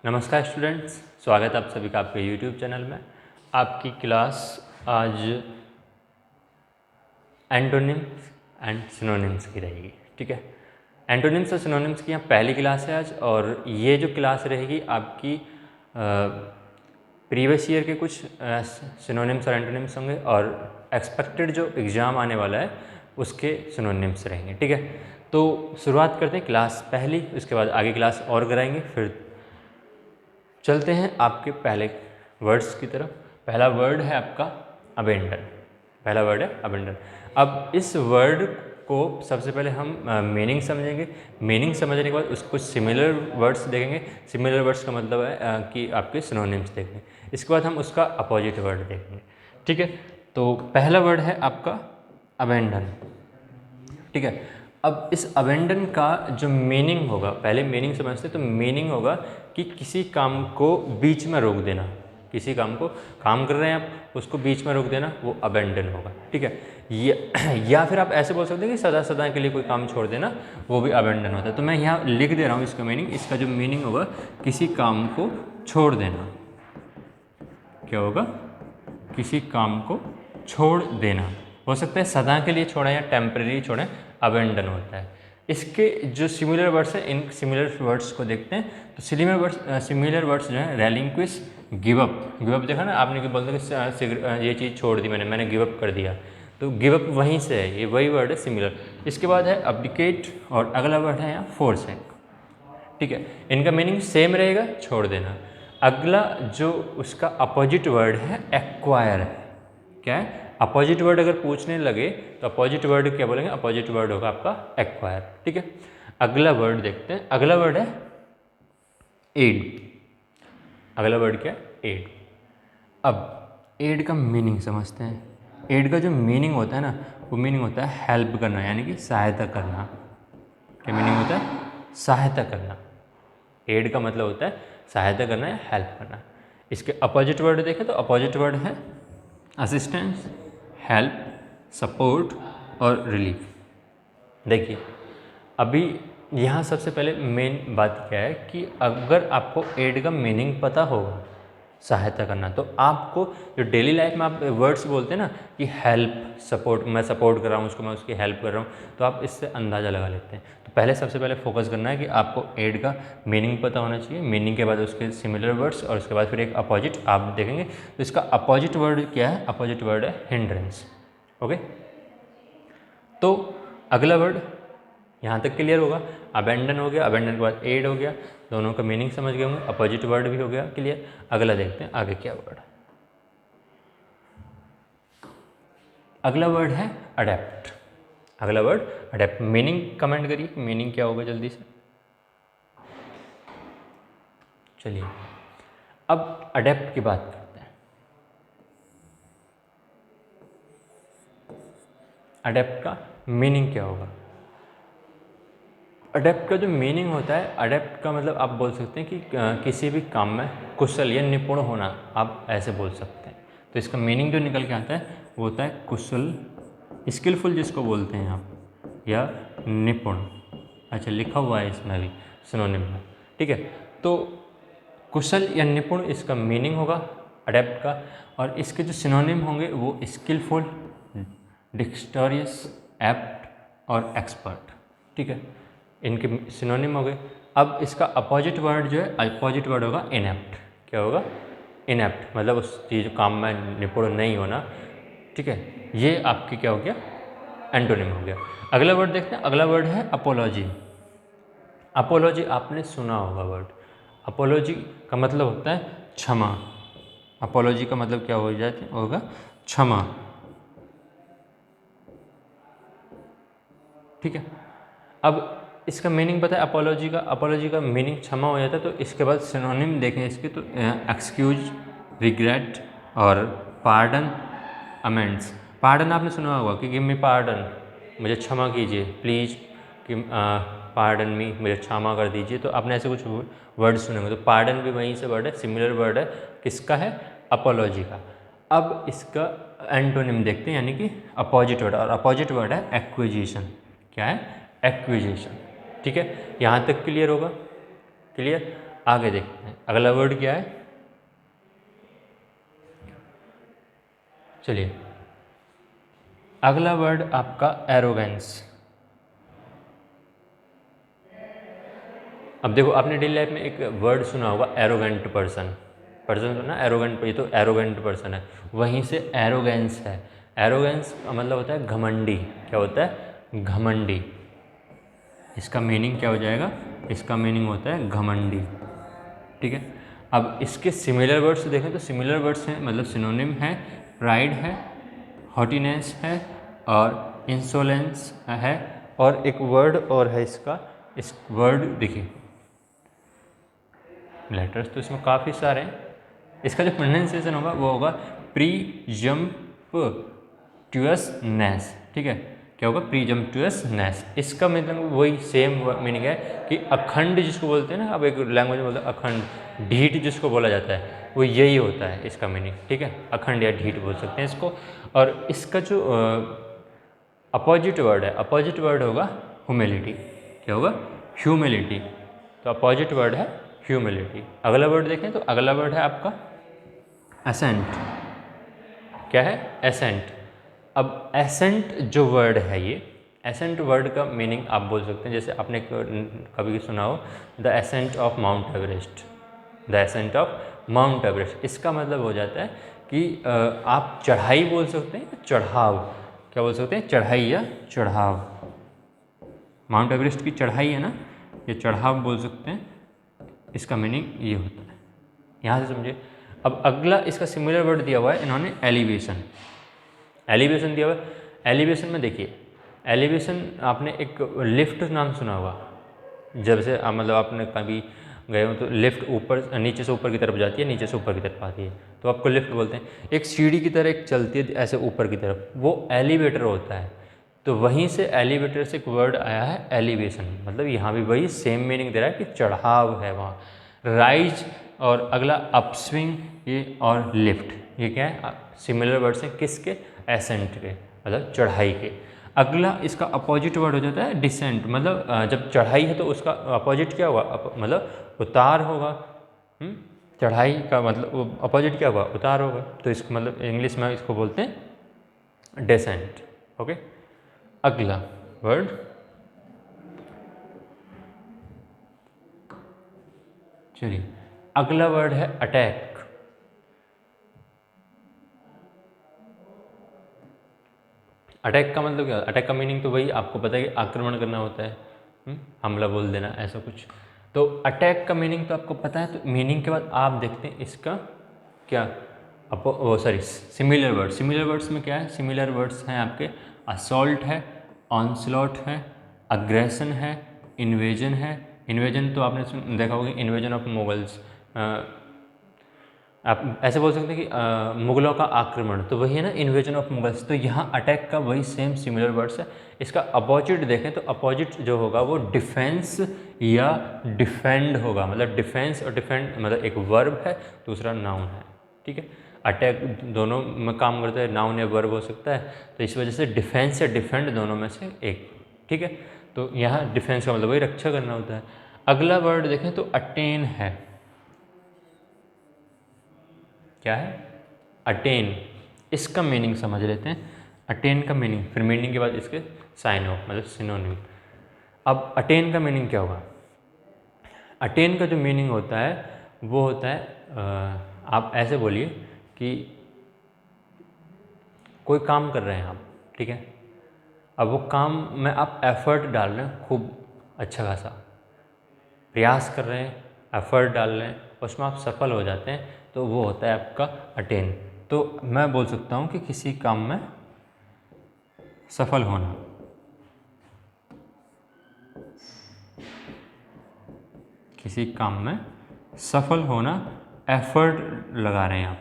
नमस्कार स्टूडेंट्स, स्वागत है आप सभी का आपके यूट्यूब चैनल में। आपकी क्लास आज एंटोनिम्स एंड सिनोनिम्स की रहेगी। ठीक है, एंटोनिम्स और सिनोनिम्स की यहाँ पहली क्लास है आज, और ये जो क्लास रहेगी आपकी प्रीवियस ईयर के कुछ सिनोनिम्स और एंटोनिम्स होंगे, और एक्सपेक्टेड जो एग्ज़ाम आने वाला है उसके सिनोनिम्स रहेंगे। ठीक है, तो शुरुआत करते हैं क्लास पहली, उसके बाद आगे क्लास और कराएंगे, फिर चलते हैं आपके पहले वर्ड्स की तरफ। पहला वर्ड है आपका अबेंडन। पहला वर्ड है अबेंडन। अब इस वर्ड को सबसे पहले हम मीनिंग समझेंगे। मीनिंग समझने के बाद उसको सिमिलर वर्ड्स देखेंगे। सिमिलर वर्ड्स का मतलब है कि आपके सिनोनिम्स देखेंगे। इसके बाद हम उसका अपोजिट वर्ड देखेंगे। ठीक है, तो पहला वर्ड है आपका अबेंडन। ठीक है, अब इस अबेंडन का जो मीनिंग होगा, पहले मीनिंग समझते हैं। तो मीनिंग होगा कि किसी काम को बीच में रोक देना। किसी काम को, काम कर रहे हैं आप, उसको बीच में रोक देना, वो अबेंडन होगा। ठीक है, या फिर आप ऐसे बोल सकते हैं कि सदा सदा के लिए कोई काम छोड़ देना, वो भी अबेंडन होता है। तो मैं यहाँ लिख दे रहा हूँ इसका मीनिंग। इसका जो मीनिंग होगा, किसी काम को छोड़ देना। क्या होगा? किसी काम को छोड़ देना। हो सकता है सदा के लिए छोड़ें या टेम्परेरी छोड़ें, अबेंडन होता है। इसके जो सिमिलर वर्ड्स हैं, इन सिमिलर वर्ड्स को देखते हैं। तो सिमिलर वर्ड्स जो है, relinquish, give up. Give up देखा ना आपने, कि बोलते कि ये चीज़ छोड़ दी मैंने गिव अप कर दिया। तो गिव अप वहीं से है, ये वही वर्ड है सिमिलर। इसके बाद है अब्डिकेट, और अगला वर्ड है यहाँ फोरसेक। ठीक है, इनका मीनिंग सेम रहेगा, छोड़ देना। अगला जो उसका अपोजिट वर्ड है, एक्वायर है। क्या है? अपोजिट वर्ड अगर पूछने लगे तो अपोजिट वर्ड क्या बोलेंगे? अपोजिट वर्ड होगा आपका एक्वायर। ठीक है, अगला वर्ड देखते हैं। अगला वर्ड है एड। अगला वर्ड क्या है? एड। अब एड का मीनिंग समझते हैं। एड का जो मीनिंग होता है ना, वो मीनिंग होता है हेल्प करना, यानी कि सहायता करना। क्या मीनिंग होता है? सहायता करना। एड का मतलब होता है सहायता करना या हेल्प करना। इसके अपोजिट वर्ड देखें तो अपोजिट वर्ड है असिस्टेंस, हेल्प, सपोर्ट और रिलीफ। देखिए, अभी यहाँ सबसे पहले मेन बात क्या है कि अगर आपको एड का मीनिंग पता होगा, सहायता करना, तो आपको जो डेली लाइफ में आप वर्ड्स बोलते हैं ना कि हेल्प, सपोर्ट, मैं सपोर्ट कर रहा हूँ उसको, मैं उसकी हेल्प कर रहा हूँ, तो आप इससे अंदाज़ा लगा लेते हैं। तो पहले सबसे पहले फोकस करना है कि आपको एड का मीनिंग पता होना चाहिए। मीनिंग के बाद उसके सिमिलर वर्ड्स, और उसके बाद फिर एक अपोजिट आप देखेंगे। तो इसका अपोजिट वर्ड क्या है? अपोजिट वर्ड है हिंड्रेंस। ओके, तो अगला वर्ड यहाँ तक क्लियर होगा। अबेंडन हो गया, अबेंडन के बाद एड हो गया, दोनों का मीनिंग समझ गए होंगे। अपोजिट वर्ड भी हो गया क्लियर। अगला देखते हैं आगे क्या वर्ड। अगला वर्ड है अडेप्ट। अगला वर्ड अडेप्ट। मीनिंग कमेंट करिए, मीनिंग क्या होगा जल्दी से। चलिए, अब अडेप्ट की बात करते हैं। अडेप्ट का मीनिंग क्या होगा? अडेप्ट का जो मीनिंग होता है, अडेप्ट का मतलब आप बोल सकते हैं कि किसी भी काम में कुशल या निपुण होना, आप ऐसे बोल सकते हैं। तो इसका मीनिंग जो निकल के आता है वो होता है कुशल, स्किलफुल जिसको बोलते हैं आप, या निपुण। अच्छा, लिखा हुआ है इसमें भी सिनोनिम में। ठीक है, तो कुशल या निपुण इसका मीनिंग होगा अडेप्ट का, और इसके जो सिनोनिम होंगे वो स्किलफुल, डिक्स्टोरियस, एप्ट और एक्सपर्ट। ठीक है, इनके सिनोनिम हो गए। अब इसका अपोजिट वर्ड जो है, अपोजिट वर्ड होगा इनएप्ट। क्या होगा? इनएप्ट, मतलब उस चीज़ काम में निपुण नहीं होना। ठीक है, ये आपकी क्या हो गया? एंटोनिम हो गया। अगला वर्ड देखते हैं। अगला वर्ड है अपोलॉजी। अपोलॉजी आपने सुना होगा वर्ड। अपोलॉजी का मतलब होता है क्षमा। अपोलॉजी का मतलब क्या हो जाता होगा? क्षमा। ठीक है, अब इसका मीनिंग पता है अपोलॉजी का? अपोलॉजी का मीनिंग क्षमा हो जाता है। तो इसके बाद सिनोनिम देखें इसके, तो एक्सक्यूज, रिग्रेट और पार्डन, अमेंड्स। पार्डन आपने सुना होगा कि गिव मी पार्डन, मुझे क्षमा कीजिए, प्लीज़ कि पार्डन मी, मुझे क्षमा कर दीजिए। तो आपने ऐसे कुछ वर्ड सुने होंगे। तो पार्डन भी वहीं से वर्ड है, सिमिलर वर्ड है। किसका है? अपोलॉजी का। अब इसका एंटोनिम देखते हैं, यानी कि अपोजिट वर्ड, और अपोजिट वर्ड है एक्विजिशन। क्या है? एक्विजिशन। ठीक है, यहाँ तक क्लियर होगा? क्लियर। आगे देखते हैं। अगला वर्ड क्या है? चलिए, अगला वर्ड आपका एरोगेंस। अब देखो, आपने डेली लाइफ में एक वर्ड सुना होगा एरोगेंट पर्सन। पर्सन सुना एरोगेंट, ये तो एरोगेंट पर्सन है, वहीं से एरोगेंस है। एरोगेंस का मतलब होता है घमंडी। क्या होता है? घमंडी। इसका मीनिंग क्या हो जाएगा? इसका मीनिंग होता है घमंडी। ठीक है। अब इसके सिमिलर वर्ड्स देखें तो सिमिलर वर्ड्स हैं, मतलब सिनोनिम है, प्राइड है, हॉटीनेस है और इंसोलेंस है। और एक वर्ड और है इसका, इस वर्ड देखिए, लेटर्स तो इसमें काफ़ी सारे हैं। इसका जो प्रोनाउंसिएशन होगा वो होगा प्रीजम्पट्यूअसनेस। ठीक है, क्या होगा? प्रीजम्पट्यूअसनेस। इसका मतलब वही सेम मीनिंग है कि अखंड जिसको बोलते हैं ना, अब एक लैंग्वेज में बोलते हैं अखंड, ढीठ जिसको बोला जाता है, वो यही होता है इसका मीनिंग। ठीक है, अखंड या ढीठ बोल सकते हैं इसको। और इसका जो अपोजिट वर्ड है, अपोजिट वर्ड होगा ह्यूमिलिटी। क्या होगा? ह्यूमिलिटी। तो अपोजिट वर्ड है ह्यूमिलिटी। अगला वर्ड देखें तो अगला वर्ड है आपका एसेंट। क्या है? एसेंट। अब एसेंट जो वर्ड है, ये एसेंट वर्ड का मीनिंग आप बोल सकते हैं, जैसे आपने कभी सुना हो the ascent of mount Everest. The ascent of mount Everest, इसका मतलब हो जाता है कि आप चढ़ाई बोल सकते हैं, चढ़ाव। क्या बोल सकते हैं? चढ़ाई या चढ़ाव। माउंट एवरेस्ट की चढ़ाई है ना, ये चढ़ाव बोल सकते हैं। इसका मीनिंग ये होता है, यहाँ से समझिए। अब अगला इसका सिमिलर वर्ड दिया हुआ है इन्होंने, एलिवेशन। एलिवेशन दिया हुआ है। एलिवेशन में देखिए, एलिवेशन आपने एक लिफ्ट नाम सुना होगा। जब से मतलब आपने कभी गए हो तो लिफ्ट ऊपर नीचे से ऊपर की तरफ जाती है, नीचे से ऊपर की तरफ आती है, तो आपको लिफ्ट बोलते हैं। एक सीढ़ी की तरह एक चलती है ऐसे ऊपर की तरफ, वो एलिवेटर होता है। तो वहीं से एलिवेटर से एक वर्ड आया है एलिवेशन, मतलब यहाँ भी वही सेम मीनिंग दे रहा है कि चढ़ाव है वहाँ। राइज और अगला अपस्विंग, ये और लिफ्ट, ये क्या है? सिमिलर वर्ड्स हैं किसके? एसेंट के, मतलब चढ़ाई के। अगला इसका अपोजिट वर्ड हो जाता है डिसेंट, मतलब जब चढ़ाई है तो उसका अपोजिट क्या होगा? मतलब उतार होगा। चढ़ाई का मतलब अपोजिट क्या होगा? उतार होगा। तो इसको मतलब इंग्लिश में इसको बोलते हैं डिसेंट। ओके। अगला वर्ड चलिए, अगला वर्ड है अटैक। अटैक का मतलब क्या? अटैक का मीनिंग तो वही आपको पता है कि आक्रमण करना होता है, हमला बोल देना, ऐसा कुछ। तो अटैक का मीनिंग तो आपको पता है, तो मीनिंग के बाद आप देखते हैं इसका क्या, सिमिलर वर्ड। सिमिलर वर्ड्स में क्या है? सिमिलर वर्ड्स हैं आपके असॉल्ट है, ऑनस्लॉट है, अग्रेशन है, इन्वेजन है। इन्वेजन तो आपने देखा होगा, इन्वेजन ऑफ मुगल्स, आप ऐसे बोल सकते हैं कि मुगलों का आक्रमण, तो वही है ना, इन्वेजन ऑफ मुगल्स। तो यहाँ अटैक का वही सेम सिमिलर वर्ड्स है। इसका अपोजिट देखें तो अपोजिट जो होगा वो डिफेंस या डिफेंड होगा। मतलब डिफेंस और डिफेंड मतलब एक वर्ब है, दूसरा नाउन है। ठीक है, अटैक दोनों में काम करता है, नाउन या वर्ब हो सकता है, तो इस वजह से डिफेंस या डिफेंड दोनों में से एक। ठीक है, तो यहाँ डिफेंस का मतलब वही रक्षा करना होता है। अगला वर्ड देखें तो अटेन है। क्या है? अटेन। इसका मीनिंग समझ लेते हैं। अटेन का मीनिंग, फिर मीनिंग के बाद इसके साइन ऑफ मतलब सिनोनिम। अब अटेन का मीनिंग क्या होगा? अटेन का जो मीनिंग होता है वो होता है, आप ऐसे बोलिए कि कोई काम कर रहे हैं आप, ठीक है, अब वो काम में आप एफर्ट डाल रहे हैं, खूब अच्छा खासा प्रयास कर रहे हैं, एफर्ट डाल रहे हैं, उसमें आप सफल हो जाते हैं, तो वो होता है आपका अटेन। तो मैं बोल सकता हूँ कि किसी काम में सफल होना। किसी काम में सफल होना, एफर्ट लगा रहे हैं आप,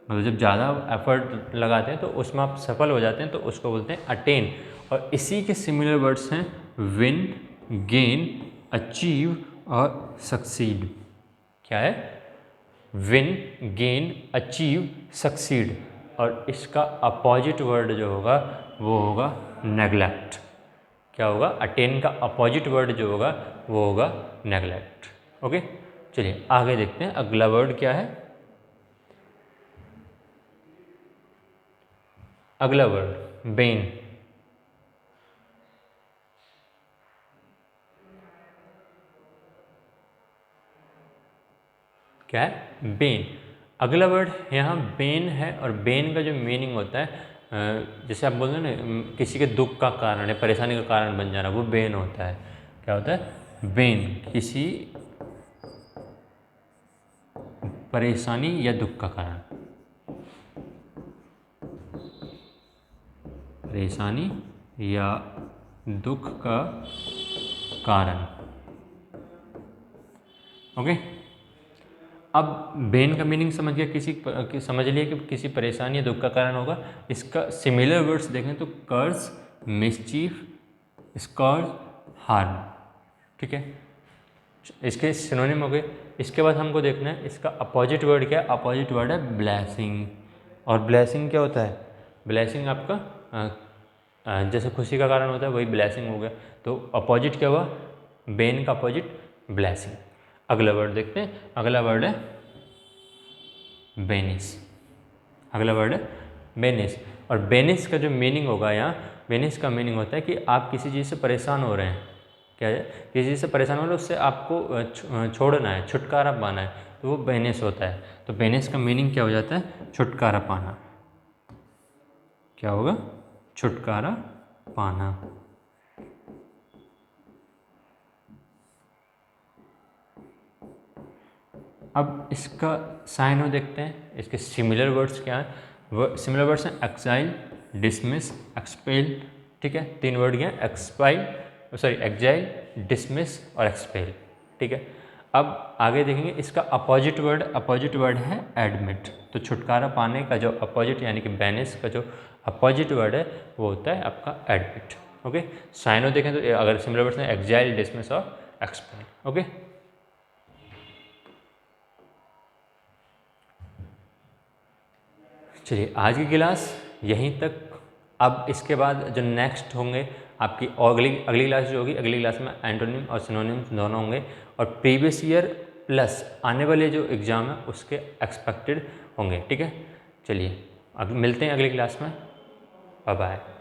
मतलब जब ज़्यादा एफर्ट लगाते हैं तो उसमें आप सफल हो जाते हैं, तो उसको बोलते हैं अटेन। और इसी के सिमिलर वर्ड्स हैं विन, गेन, अचीव और सक्सीड। क्या है? Win, gain, achieve, succeed. और इसका अपोजिट वर्ड जो होगा वो होगा नेगलेक्ट। क्या होगा, अटेन का अपोजिट वर्ड जो होगा वो होगा नेग्लेक्ट। ओके, चलिए आगे देखते हैं अगला वर्ड क्या है। अगला वर्ड बेन। क्या है, बेन। अगला वर्ड यहाँ बेन है, और बेन का जो मीनिंग होता है जैसे आप बोल रहे हैं ना किसी के दुख का कारण है, परेशानी का कारण बन जाना, वो बेन होता है। क्या होता है, बेन, किसी परेशानी या दुख का कारण, परेशानी या दुख का कारण। ओके, अब बेन का मीनिंग समझ गया, समझ लिया कि किसी परेशानी या दुख का कारण होगा। इसका सिमिलर वर्ड्स देखें तो कर्स, मिसचीफ, स्कॉर्स, हार्म। ठीक है, इसके सिनोनिम हो गए। इसके बाद हमको देखना है इसका अपोजिट वर्ड क्या है। अपोजिट वर्ड है ब्लेसिंग। और ब्लेसिंग क्या होता है, ब्लेसिंग आपका जैसे खुशी का कारण होता है वही ब्लेसिंग हो गया। तो अपोजिट क्या हुआ, बेन का अपोजिट ब्लेसिंग। अगला वर्ड देखते हैं, अगला वर्ड है बेनिस। अगला वर्ड है बेनिस। और बेनिस का जो मीनिंग होगा यहाँ, बेनिस का मीनिंग होता है कि आप किसी चीज़ से परेशान हो रहे हैं। क्या है, किसी चीज़ से परेशान हो रहे हैं, उससे आपको छोड़ना है, छुटकारा पाना है, तो वो बेनिस होता है। तो बेनिस का मीनिंग क्या हो जाता है, छुटकारा पाना। क्या होगा, छुटकारा पाना। अब इसका साइनो देखते हैं, इसके सिमिलर वर्ड्स क्या हैं। सिमिलर वर्ड्स हैं एक्साइल, डिसमिस, एक्सपेल। ठीक है, तीन वर्ड क्या हैं, एक्साइल, डिसमिस और एक्सपेल। ठीक है, अब आगे देखेंगे इसका अपोजिट वर्ड है एडमिट। तो छुटकारा पाने का जो अपोजिट यानी कि बेनिस का जो अपोजिट वर्ड है वो होता है आपका एडमिट। ओके, साइनो देखें तो अगर सिमिलर वर्ड्स हैं एक्साइल, डिसमिस और एक्सपेल। ओके, चलिए आज की क्लास यहीं तक। अब इसके बाद जो नेक्स्ट होंगे आपकी और अगली क्लास जो होगी, अगली क्लास में एंटोनिम और सिनोनिम्स दोनों होंगे, और प्रीवियस ईयर प्लस आने वाले जो एग्ज़ाम है उसके एक्सपेक्टेड होंगे। ठीक है, चलिए अब मिलते हैं अगली क्लास में। Bye bye.